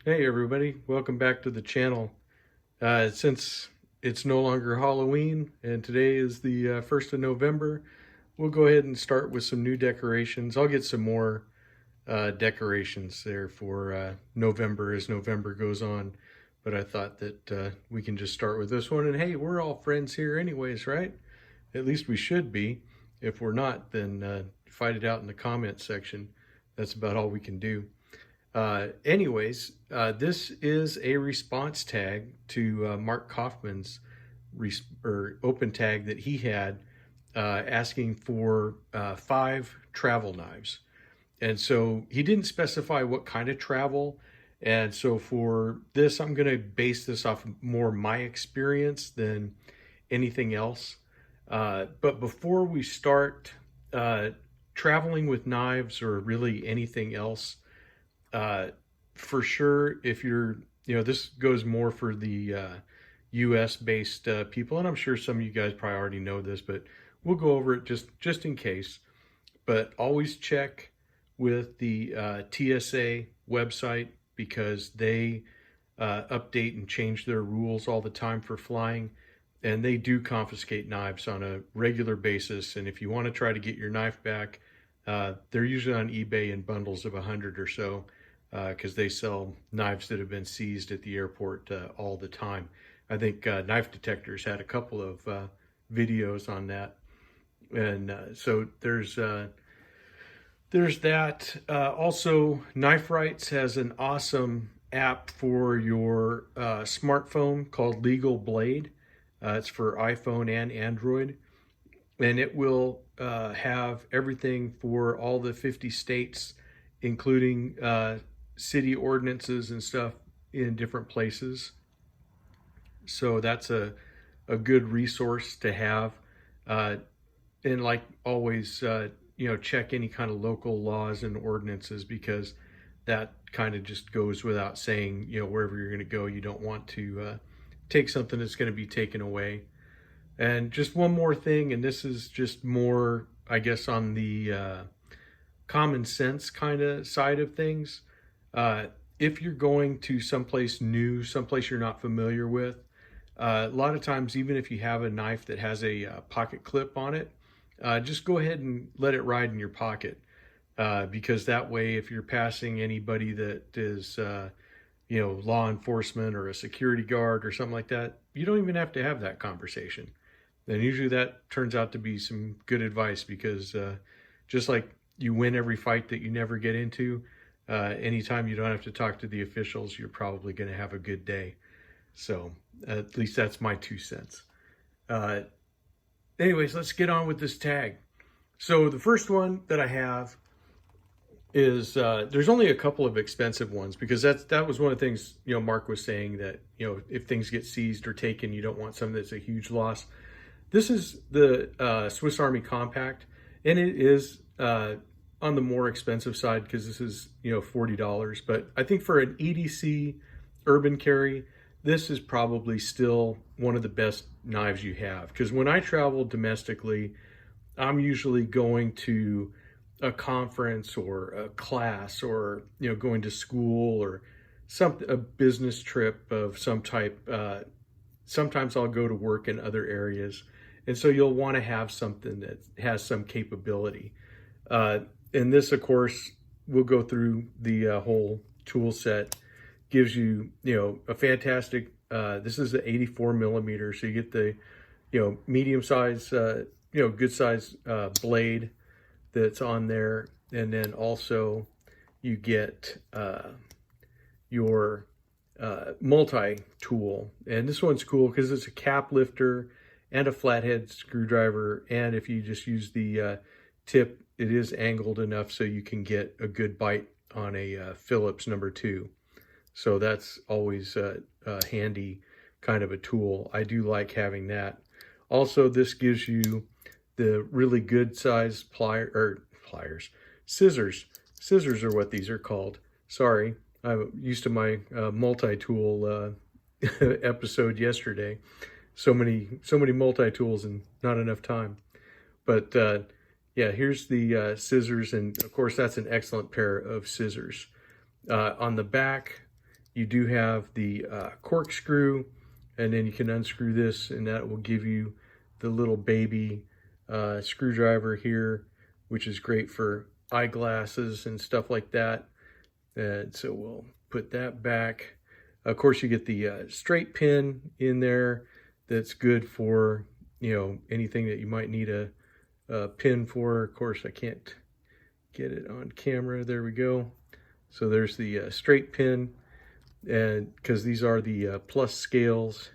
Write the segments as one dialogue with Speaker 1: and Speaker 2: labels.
Speaker 1: Hey everybody, welcome back to the channel. Since it's no longer Halloween and today is the 1st of November, we'll go ahead and start with some new decorations. I'll get some more decorations there for November as November goes on, but I thought that we can just start with this one. And hey, we're all friends here anyways, right? At least we should be. If we're not, then fight it out in the comments section. That's about all we can do. This is a response tag to Mark Kaufman's open tag that he had asking for 5 travel knives. And so he didn't specify what kind of travel. And so for this, I'm going to base this off more my experience than anything else. But before we start traveling with knives or really anything else, for sure, if this goes more for the US based people, and I'm sure some of you guys probably already know this, but we'll go over it just in case. But always check with the TSA website, because they update and change their rules all the time for flying, and they do confiscate knives on a regular basis. And if you want to try to get your knife back, they're usually on eBay in bundles of 100 or so, because they sell knives that have been seized at the airport all the time. I think Knife Detectors had a couple of videos on that. And so there's that. Also, Knife Rights has an awesome app for your smartphone called Legal Blade. It's for iPhone and Android. And it will have everything for all the 50 states, including city ordinances and stuff in different places. So that's a good resource to have. And like always, check any kind of local laws and ordinances, because that kind of just goes without saying. Wherever you're going to go, you don't want to take something that's going to be taken away. And just one more thing, and this is just more, I guess, on the common sense kind of side of things. If you're going to someplace new, someplace you're not familiar with, a lot of times, even if you have a knife that has a pocket clip on it, just go ahead and let it ride in your pocket, because that way, if you're passing anybody that is, law enforcement or a security guard or something like that, you don't even have to have that conversation. And usually that turns out to be some good advice, because just like you win every fight that you never get into, anytime you don't have to talk to the officials, you're probably going to have a good day. So at least that's my 2 cents. Anyways, let's get on with this tag. So the first one that I have is, there's only a couple of expensive ones, because that was one of the things, Mark was saying, that, if things get seized or taken, you don't want something that's a huge loss. This is the Swiss Army Compact, and it is on the more expensive side, because this is, $40. But I think for an EDC urban carry, this is probably still one of the best knives you have. Because when I travel domestically, I'm usually going to a conference or a class, or going to school, or a business trip of some type. Sometimes I'll go to work in other areas, and so you'll want to have something that has some capability. And this, of course, we'll go through the whole tool set. Gives you, a fantastic, this is the 84 millimeter. So you get the, medium size, good size blade that's on there. And then also you get your multi-tool. And this one's cool because it's a cap lifter and a flathead screwdriver. And if you just use the tip, it is angled enough so you can get a good bite on a Phillips #2. So that's always a handy kind of a tool. I do like having that. Also, this gives you the really good size scissors. Scissors are what these are called. Sorry, I'm used to my multi-tool episode yesterday. So many multi-tools and not enough time. But yeah, here's the scissors, and of course that's an excellent pair of scissors. On the back, you do have the corkscrew, and then you can unscrew this, and that will give you the little baby screwdriver here, which is great for eyeglasses and stuff like that. And so we'll put that back. Of course, you get the straight pin in there. That's good for, you know, anything that you might need a pin for. Of course, I can't get it on camera. There we go. So there's the straight pin, and because these are the plus scales,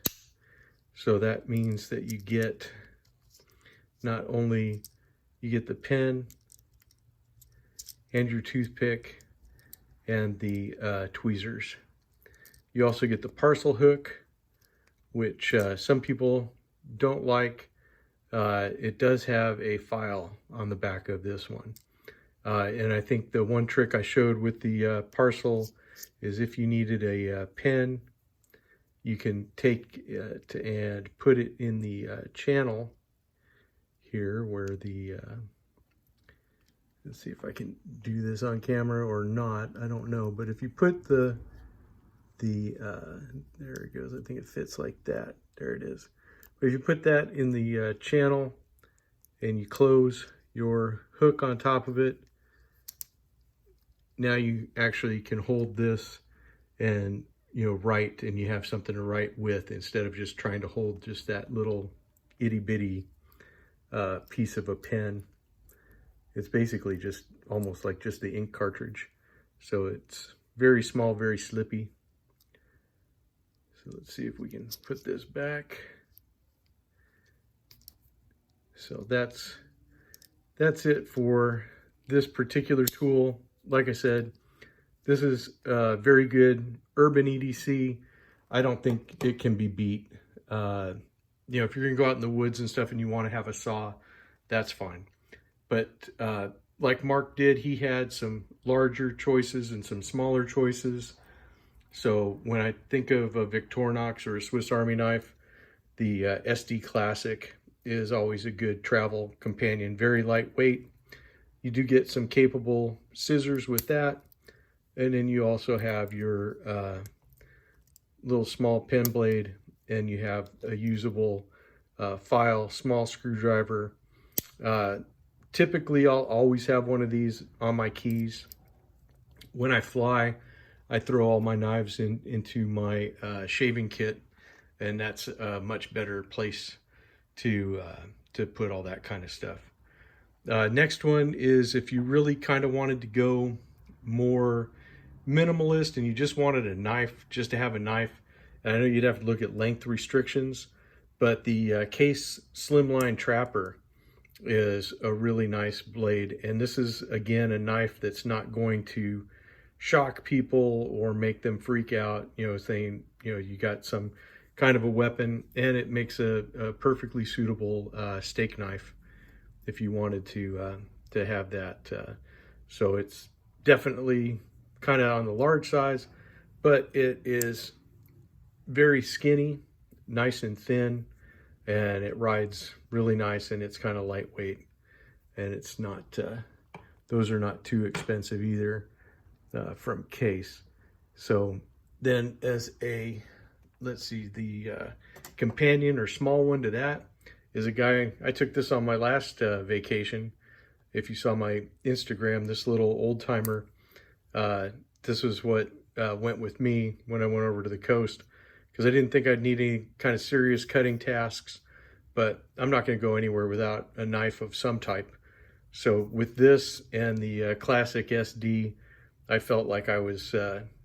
Speaker 1: so that means that you get not only you get the pen and your toothpick and the tweezers. You also get the parcel hook, which some people don't like. It does have a file on the back of this one. And I think the one trick I showed with the parcel is if you needed a pen, you can take it and put it in the channel here where the, let's see if I can do this on camera or not, I don't know. But if you put there it goes, I think it fits like that. There it is. But if you put that in the channel and you close your hook on top of it, now you actually can hold this and, you know, write, and you have something to write with instead of just trying to hold just that little itty bitty piece of a pen. It's basically just almost like just the ink cartridge. So it's very small, very slippy. So let's see if we can put this back. So that's it for this particular tool. Like I said, this is very good urban EDC. I don't think it can be beat. You know, if you're gonna go out in the woods and stuff and you want to have a saw, that's fine. But like Mark did, he had some larger choices and some smaller choices. So when I think of a Victorinox or a Swiss Army knife, the SD Classic is always a good travel companion. Very lightweight. You do get some capable scissors with that. And then you also have your little small pen blade, and you have a usable file, small screwdriver. Typically, I'll always have one of these on my keys. When I fly, I throw all my knives into my shaving kit, and that's a much better place to put all that kind of stuff. Next one is if you really kind of wanted to go more minimalist and you just wanted a knife, just to have a knife. And I know you'd have to look at length restrictions, but the Case Slimline Trapper is a really nice blade. And this is, again, a knife that's not going to shock people or make them freak out, you know, saying, you know, you got some kind of a weapon, and it makes a perfectly suitable steak knife if you wanted to have that. So it's definitely kind of on the large size, but it is very skinny, nice and thin, and it rides really nice, and it's kind of lightweight, and it's not, those are not too expensive either from Case. So then as a, let's see, the companion or small one to that is a guy, I took this on my last vacation. If you saw my Instagram, this little old timer, this was what went with me when I went over to the coast, because I didn't think I'd need any kind of serious cutting tasks, but I'm not going to go anywhere without a knife of some type. So with this and the Classic SD, I felt like I was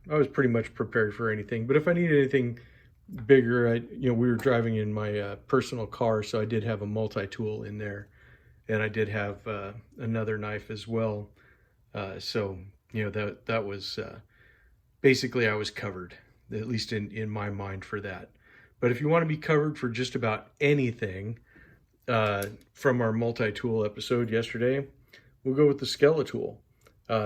Speaker 1: pretty much prepared for anything. But if I needed anything bigger, you know, we were driving in my personal car, so I did have a multi-tool in there, and I did have another knife as well. So, you know, that was basically, I was covered, at least in my mind, for that. But if you want to be covered for just about anything from our multi-tool episode yesterday, we'll go with the Skeletool.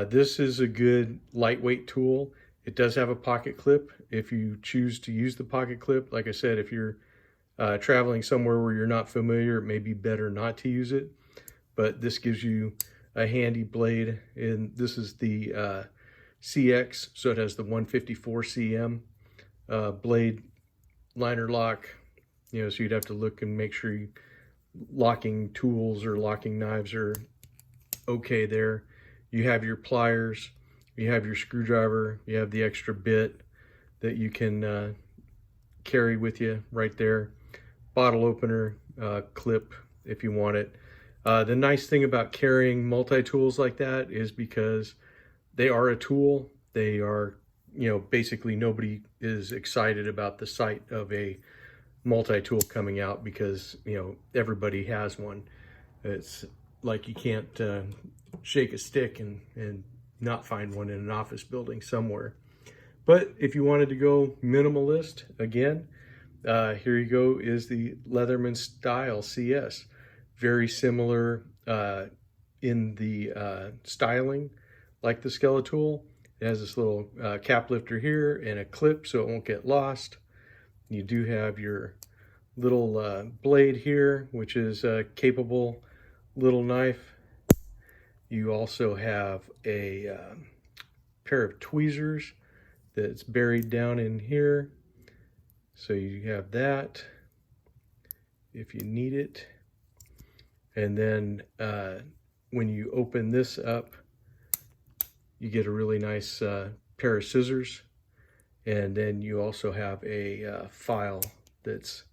Speaker 1: This is a good lightweight tool. It does have a pocket clip if you choose to use the pocket clip. Like I said, if you're traveling somewhere where you're not familiar, it may be better not to use it. But this gives you a handy blade, and this is the CX, so it has the 154 cm blade liner lock, you know, so you'd have to look and make sure locking tools or locking knives are okay there. You have your pliers, you have your screwdriver, you have the extra bit that you can carry with you right there. Bottle opener, clip if you want it. The nice thing about carrying multi-tools like that is because they are a tool. They are, you know, basically nobody is excited about the sight of a multi-tool coming out because, you know, everybody has one. It's like you can't shake a stick and not find one in an office building somewhere. But if you wanted to go minimalist, again, here you go is the Leatherman Style CS. Very similar in the styling, like the Skeletool. It has this little cap lifter here and a clip so it won't get lost. You do have your little blade here, which is a capable little knife. You also have a pair of tweezers that's buried down in here. So you have that if you need it. And then when you open this up, you get a really nice pair of scissors. And then you also have a file that's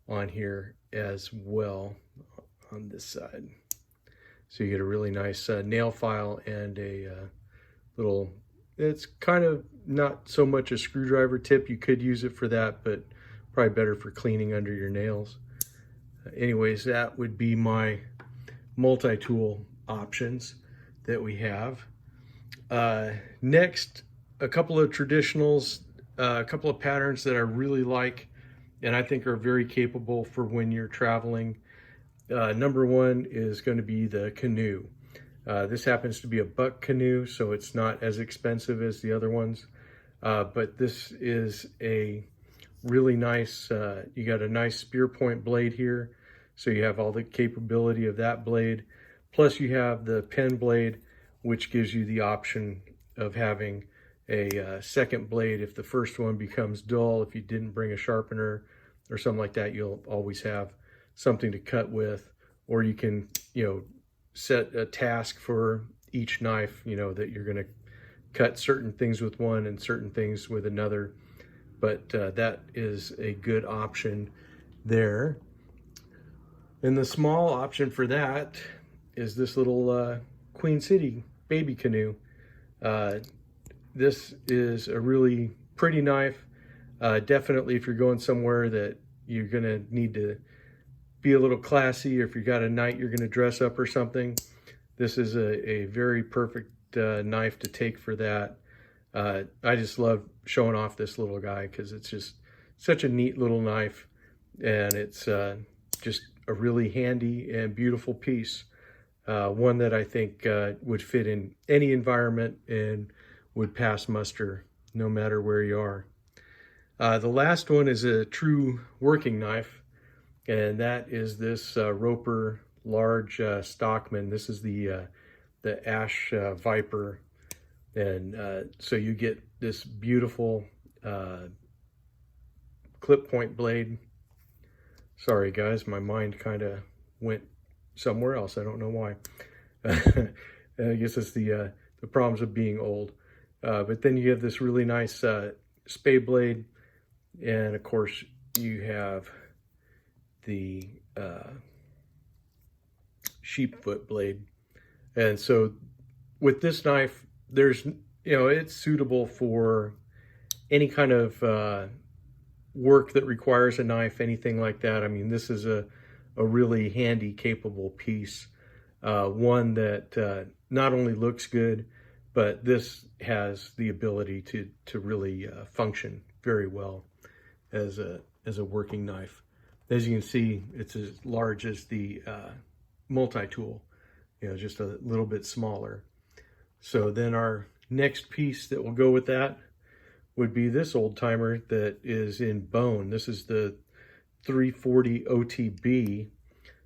Speaker 1: on here as well on this side. So you get a really nice nail file and a little, it's kind of not so much a screwdriver tip. You could use it for that, but probably better for cleaning under your nails. Anyways, that would be my multi-tool options that we have. Next, a couple of traditionals, a couple of patterns that I really like and I think are very capable for when you're traveling. Number one is going to be the Canoe. This happens to be a buck canoe, so it's not as expensive as the other ones. But this is a really nice, you got a nice spear point blade here. So you have all the capability of that blade. Plus you have the pen blade, which gives you the option of having a second blade. If the first one becomes dull, if you didn't bring a sharpener or something like that, you'll always have something to cut with, or you can, you know, set a task for each knife, you know, that you're going to cut certain things with one and certain things with another. But that is a good option there. And the small option for that is this little Queen City baby canoe. This is a really pretty knife. Definitely if you're going somewhere that you're going to need to be a little classy, or if you got a night you're going to dress up or something, this is a very perfect knife to take for that. I just love showing off this little guy because it's just such a neat little knife, and it's just a really handy and beautiful piece. One that I think would fit in any environment and would pass muster no matter where you are. The last one is a true working knife, and that is this Roper large Stockman. This is the Ash Viper, and so you get this beautiful clip point blade. Sorry guys, my mind kind of went somewhere else. I don't know why. I guess it's the problems of being old. But then you have this really nice spade blade, and of course you have the sheep foot blade. And so with this knife, there's, you know, it's suitable for any kind of work that requires a knife, anything like that. I mean, this is a really handy, capable piece. One that not only looks good, but this has the ability to really function very well as a working knife. As you can see, it's as large as the multi-tool, you know, just a little bit smaller. So then our next piece that will go with that would be this old timer that is in bone. This is the 340 OTB.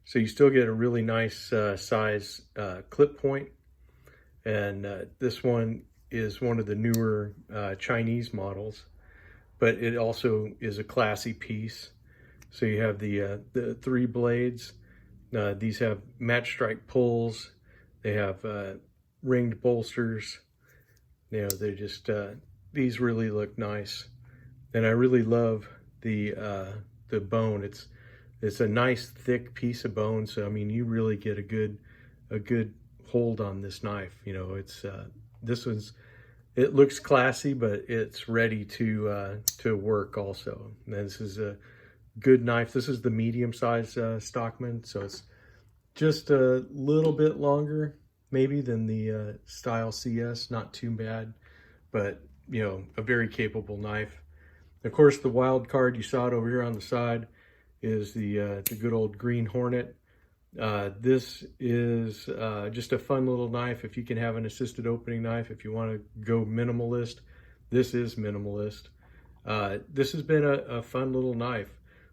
Speaker 1: So you still get a really nice size clip point. And this one is one of the newer Chinese models, but it also is a classy piece. So you have the 3 blades. These have match strike pulls. They have ringed bolsters. You know, they just these really look nice, and I really love the bone. It's a nice thick piece of bone, so I mean you really get a good hold on this knife. You know, it's it looks classy, but it's ready to work also. And this is a good knife. This is the medium size Stockman, so it's just a little bit longer maybe than the Style CS. Not too bad, but you know, a very capable knife. Of course, the wild card, you saw it over here on the side, is the good old green Hornet. This is just a fun little knife. If you can have an assisted opening knife, if you want to go minimalist, this is minimalist. This has been a fun little knife.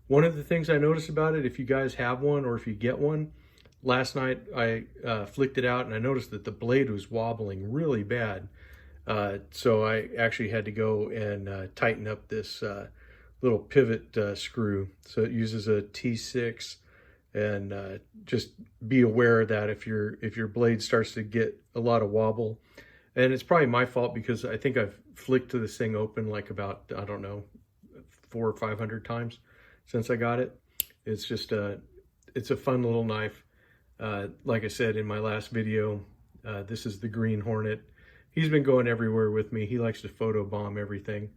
Speaker 1: One of the things I noticed about it, if you guys have one or if you get one, last night I flicked it out and I noticed that the blade was wobbling really bad. So I actually had to go and tighten up this little pivot screw. So it uses a T6, and just be aware of that if your blade starts to get a lot of wobble. And it's probably my fault because I think I've flicked this thing open like about, I don't know, 400 or 500 times since I got it. It's just it's a fun little knife. Like I said in my last video, this is the green Hornet. He's been going everywhere with me. He likes to photobomb everything.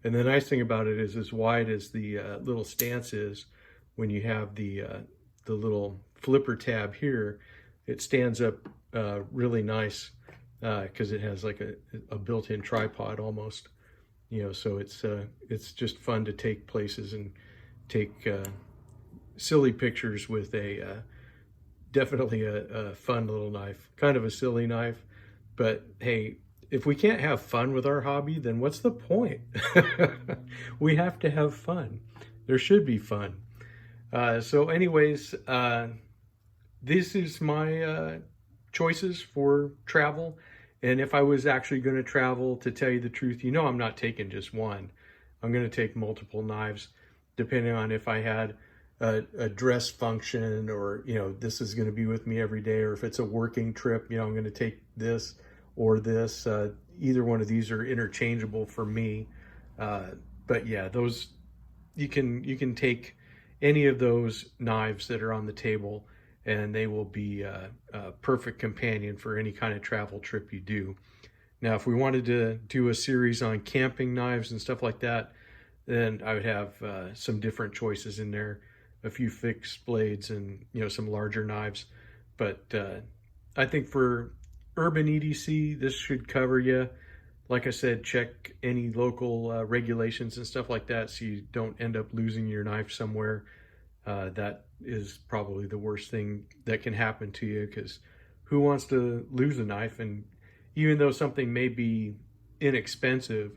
Speaker 1: And the nice thing about it is, as wide as the little stance is, when you have the little flipper tab here, it stands up really nice because it has like a built-in tripod almost. You know, so it's just fun to take places and take silly pictures with definitely a fun little knife. Kind of a silly knife, but hey, if we can't have fun with our hobby, then what's the point? We have to have fun. There should be fun. So anyways, this is my choices for travel. And if I was actually going to travel, to tell you the truth, you know, I'm not taking just one. I'm going to take multiple knives, depending on if I had a dress function, or, you know, this is going to be with me every day, or if it's a working trip, you know, I'm going to take this or this. Either one of these are interchangeable for me. But yeah, those, you can take any of those knives that are on the table, and they will be a perfect companion for any kind of travel trip you do. Now, if we wanted to do a series on camping knives and stuff like that, then I would have some different choices in there, a few fixed blades and, you know, some larger knives. But I think for urban EDC, this should cover you. Like I said, check any local regulations and stuff like that so you don't end up losing your knife somewhere. That is probably the worst thing that can happen to you, because who wants to lose a knife? And even though something may be inexpensive,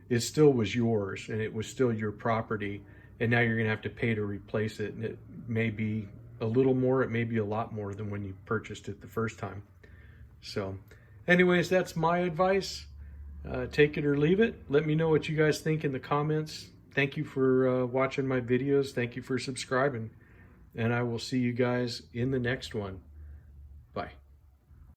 Speaker 1: it still was yours and it was still your property, and now you're gonna have to pay to replace it. And it may be a little more, it may be a lot more than when you purchased it the first time. So anyways, that's my advice. Take it or leave it. Let me know what you guys think in the comments. Thank you for watching my videos. Thank you for subscribing. And I will see you guys in the next one. Bye.